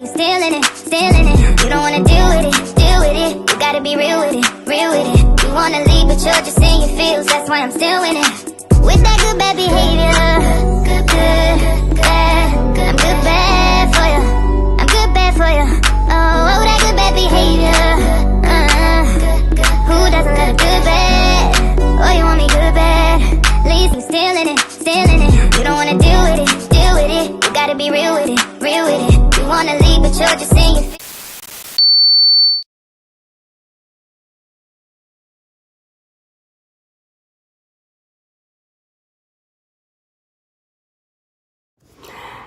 Still in it, still in it. You don't wanna deal with it, deal with it. You gotta be real with it, real with it. You wanna leave, but you're just in your feels. That's why I'm still in it. With that good bad behavior, good bad. I'm good bad for you. I'm good bad for you. Oh, that good bad behavior. Who doesn't love a good bad? Oh, you want me good bad? Leave me still in it, still in it. You don't wanna deal with it, deal with it. You gotta be real with it, real with it. You wanna leave, but you're just in your feels.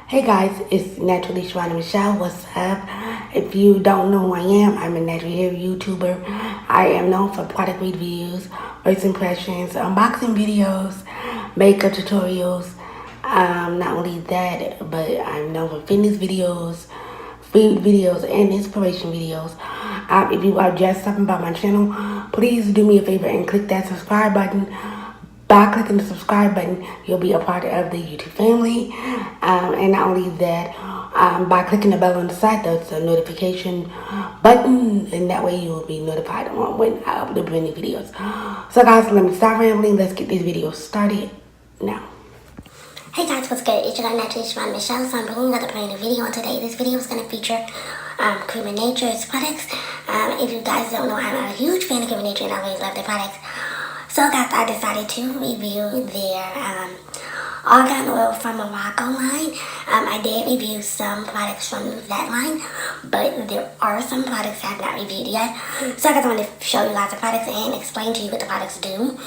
Hey guys, it's Naturally Sharana Michelle. What's up? If you don't know who I am, I'm a natural hair YouTuber. I am known for product reviews, first impressions, unboxing videos, makeup tutorials. Not only that, but I'm known for fitness videos, food videos, and inspiration videos. If you are just stopping by my channel, please do me a favor and click that subscribe button. By clicking the subscribe button, you'll be a part of the YouTube family. And not only that, by clicking the bell on the side, that's a notification button, and that way you will be notified on when I upload new videos. So guys, let me stop rambling. Let's get this video started now. Hey guys, what's good? It's your girl Naturally Sharana Michelle. So I'm bringing another brand new video, and today this video is going to feature Creme Nature's products. If you guys don't know, I'm a huge fan of Creme Nature and I always love their products. So guys, I decided to review their Argan oil from Morocco line. I did review some products from that line, but there are some products I have not reviewed yet. So I guys wanted to show you guys the products and explain to you what the products do.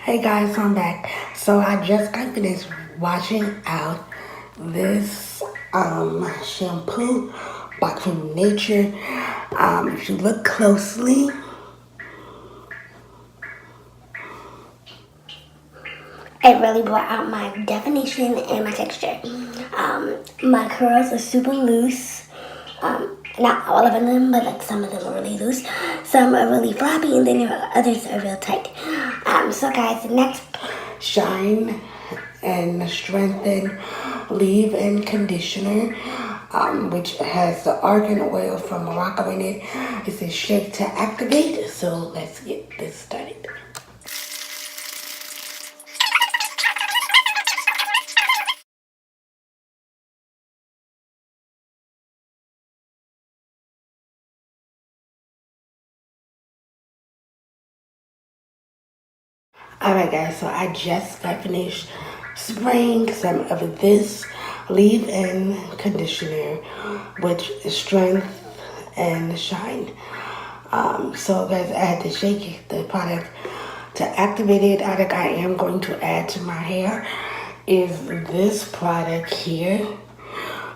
Hey guys, so I'm back. So I just got finished washing out this shampoo by Creme Nature. If you look closely, It really brought out my definition and my texture. My curls are super loose. Not all of them, but like some of them are really loose. Some are really floppy, and then there are others are real tight. So guys, the next Shine and Strengthen Leave-In Conditioner, which has the argan oil from Morocco in it. It says shake to activate. So let's get this started. Alright guys, so I just got finished spraying some of this leave-in conditioner, which is Strength and Shine. So guys, I had to shake the product to activate it. I think I am going to add to my hair is this product here,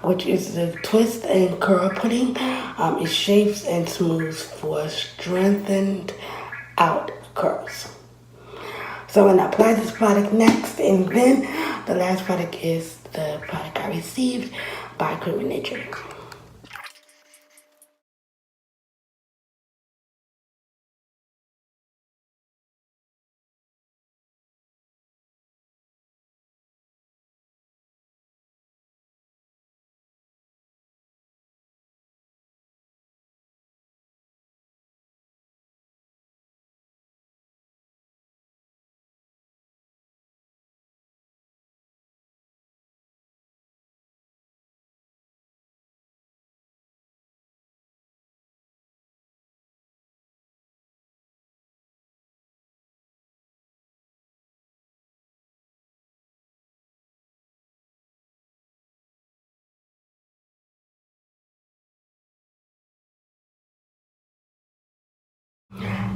which is the Twist and Curl Pudding. It shapes and smooths for strengthened out curls. So I'm going to apply this product next, and then the last product is the product I received by Creme Nature.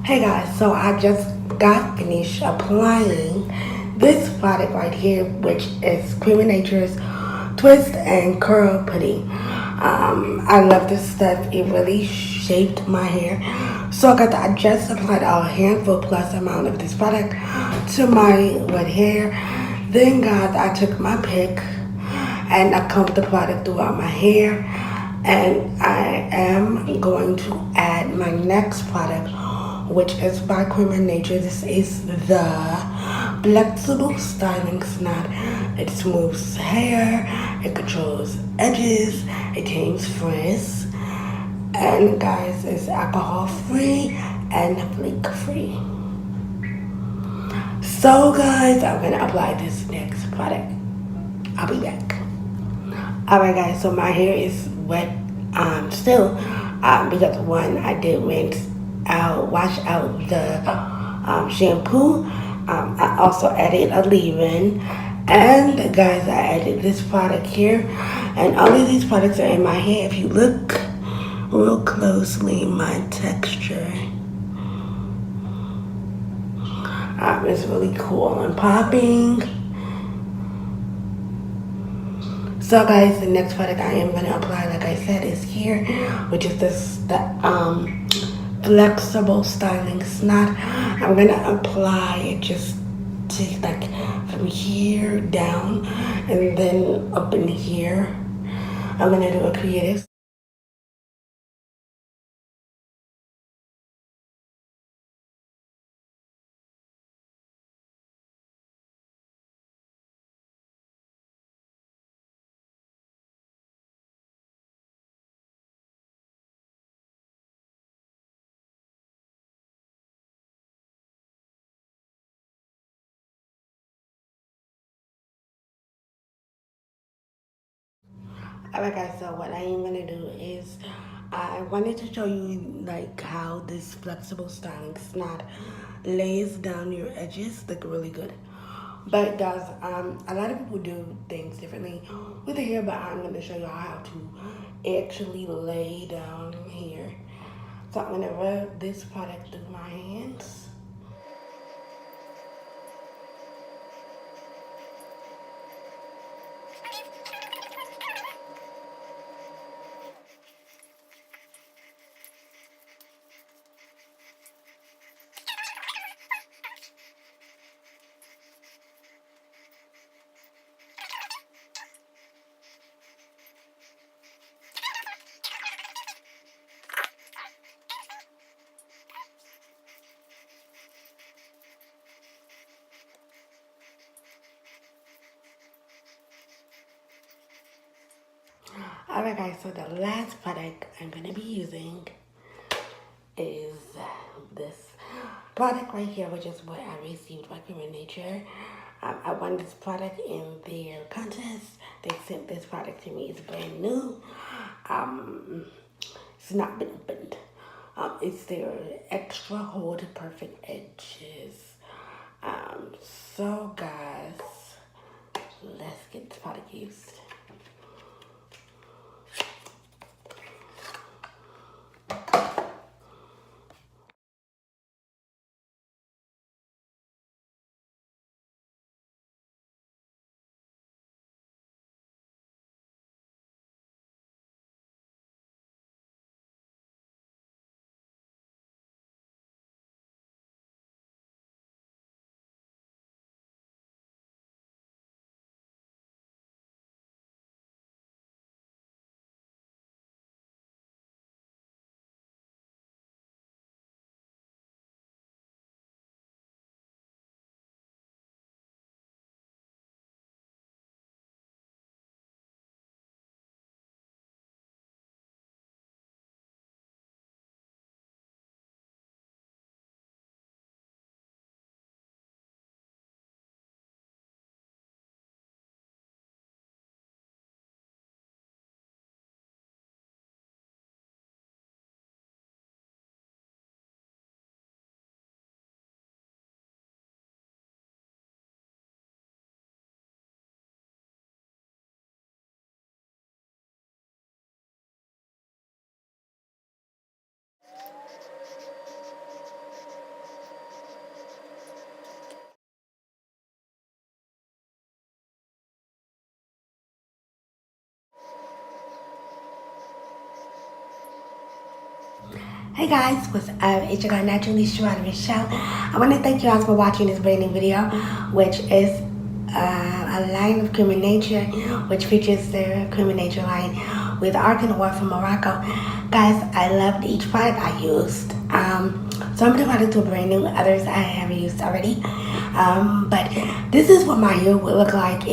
Hey guys, so I just got finished applying this product right here, which is Creme Nature's Twist and Curl Pudding. I love this stuff. It really shaped my hair. So I just applied a handful plus amount of this product to my wet hair. Then guys, I took my pick and I combed the product throughout my hair. And I am going to add my next product, which is by Creme Nature. This is the Flexible Styling Knot. It smooths hair, it controls edges, it tames frizz, and guys, it's alcohol free and flake free. So guys, I'm gonna apply this next product. I'll be back. Alright guys, so my hair is wet still because one, I did wash out the shampoo. I also added a leave-in, and guys, I added this product here, and all of these products are in my hair. If you look real closely, my texture is really cool and popping. So guys, the next product I am going to apply, like I said, is here, which is the Flexible Styling Knot. I'm going to apply it just to like from here down and then up in here. I'm going to do a creative. Alright guys, so what I am going to do is I wanted to show you like how this Flexible Styling Knot lays down your edges, look really good. But guys, a lot of people do things differently with the hair, but I'm going to show you how to actually lay down here. So I'm going to rub this product through my hands. Alright guys, so the last product I'm going to be using is this product right here, which is what I received by Creme Nature. I won this product in their contest. They sent this product to me. It's brand new. It's not been opened. It's their extra hold perfect edges. So guys, let's get this product used. Hey guys, what's up? It's your girl Naturally Michelle. I want to thank you guys for watching this brand new video, which is a line of Creme Nature, which features the Creme Nature line with Argan from Morocco. Guys, I loved each product I used. Some of the products were brand new, others I have used already. But this is what my hair would look like